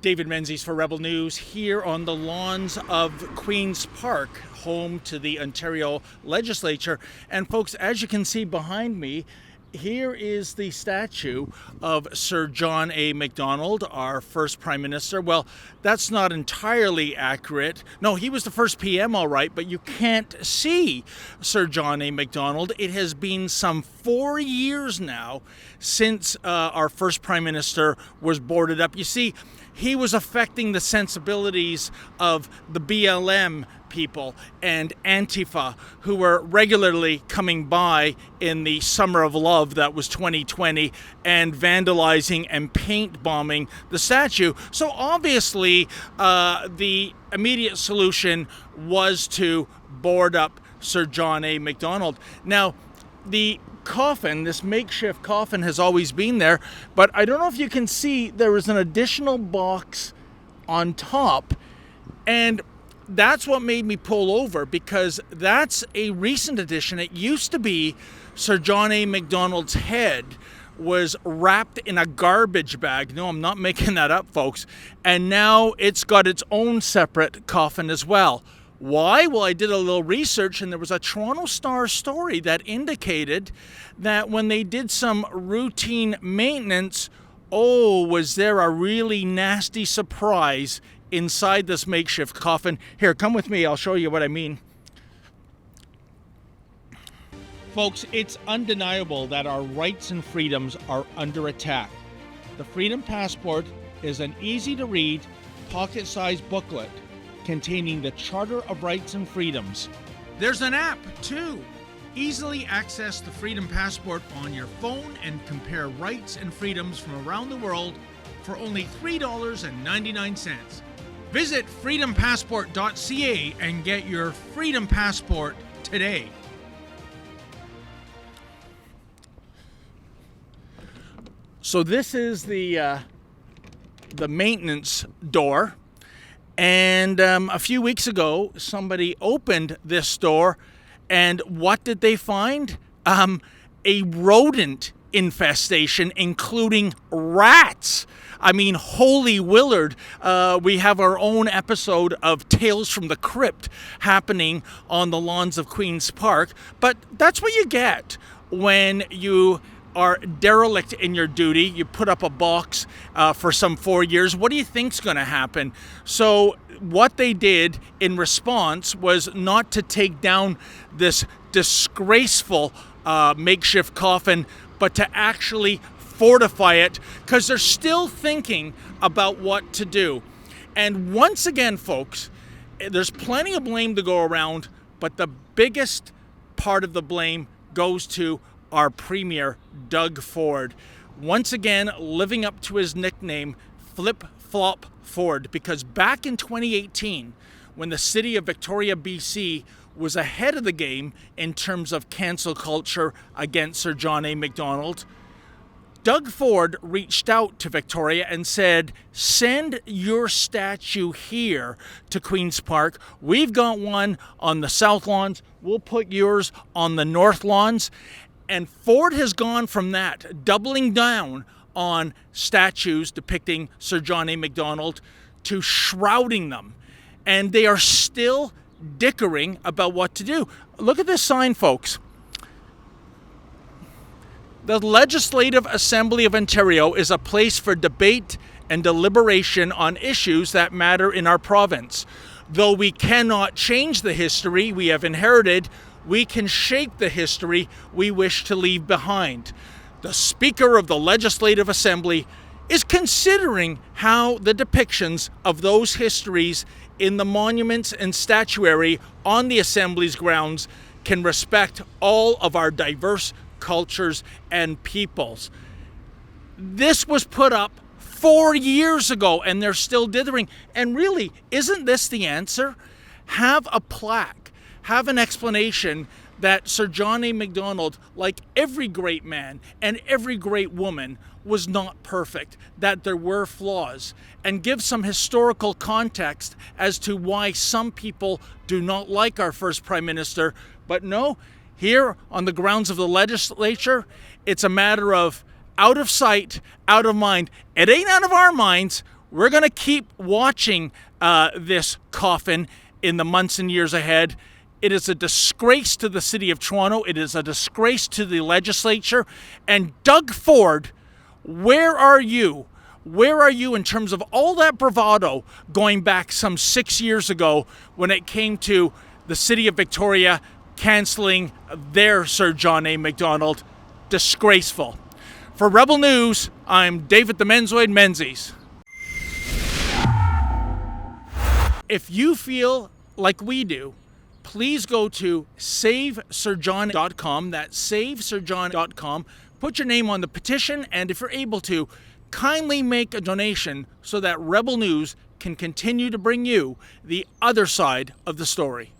David Menzies for Rebel News here on the lawns of Queen's Park, home to the Ontario legislature. And folks, as you can see behind me, here is the statue of Sir John A. Macdonald, our first Prime Minister. Well, that's not entirely accurate. No, he was the first PM, all right, but you can't see Sir John A. Macdonald. It has been some 4 years now since our first Prime Minister was boarded up. You see, he was affecting the sensibilities of the BLM people and Antifa, who were regularly coming by in the summer of love that was 2020 and vandalizing and paint bombing the statue. So obviously the immediate solution was to board up Sir John A. Macdonald. Now, the coffin, this makeshift coffin, has always been there, but I don't know if you can see there is an additional box on top, and that's what made me pull over, because that's a recent addition. It used to be Sir John A. Macdonald's head was wrapped in a garbage bag. No, I'm not making that up, folks. And now it's got its own separate coffin as well. Why? Well, I did a little research, and there was a Toronto Star story that indicated that when they did some routine maintenance, was there a really nasty surprise inside this makeshift coffin. Here, come with me, I'll show you what I mean. Folks, it's undeniable that our rights and freedoms are under attack. The Freedom Passport is an easy-to-read, pocket-sized booklet containing the Charter of Rights and Freedoms. There's an app, too. Easily access the Freedom Passport on your phone and compare rights and freedoms from around the world for only $3.99. Visit freedompassport.ca and get your Freedom Passport today. So this is the maintenance door, and a few weeks ago somebody opened this door, and what did they find? A rodent infestation, including rats. I mean, holy Willard, we have our own episode of Tales from the Crypt happening on the lawns of Queen's Park. But that's what you get when you are derelict in your duty. You put up a box for some 4 years. What do you think's going to happen? So what they did in response was not to take down this disgraceful makeshift coffin, but to actually fortify it, because they're still thinking about what to do. And once again, folks, there's plenty of blame to go around, but the biggest part of the blame goes to our Premier, Doug Ford. Once again, living up to his nickname, Flip Flop Ford, because back in 2018, when the city of Victoria, BC, was ahead of the game in terms of cancel culture against Sir John A. Macdonald, Doug Ford reached out to Victoria and said, send your statue here to Queen's Park. We've got one on the south lawns. We'll put yours on the north lawns. And Ford has gone from that, doubling down on statues depicting Sir John A. Macdonald, to shrouding them. And they are still dickering about what to do. Look at this sign, folks. The Legislative Assembly of Ontario is a place for debate and deliberation on issues that matter in our province. Though we cannot change the history we have inherited, we can shape the history we wish to leave behind. The Speaker of the Legislative Assembly is considering how the depictions of those histories in the monuments and statuary on the Assembly's grounds can respect all of our diverse cultures and peoples. This was put up 4 years ago, and they're still dithering. And really, isn't this the answer? Have a plaque, have an explanation that Sir John A. Macdonald, like every great man and every great woman, was not perfect, that there were flaws, and give some historical context as to why some people do not like our first Prime Minister. But no, here on the grounds of the legislature, it's a matter of out of sight, out of mind. It ain't out of our minds. We're going to keep watching this coffin in the months and years ahead. It is a disgrace to the city of Toronto. It is a disgrace to the legislature. And Doug Ford, where are you? Where are you in terms of all that bravado going back some 6 years ago when it came to the city of Victoria canceling their Sir John A. Macdonald? Disgraceful. For Rebel News, I'm David the Menzoid Menzies. If you feel like we do, please go to SaveSirJohn.com. That's SaveSirJohn.com. Put your name on the petition, and if you're able to, kindly make a donation so that Rebel News can continue to bring you the other side of the story.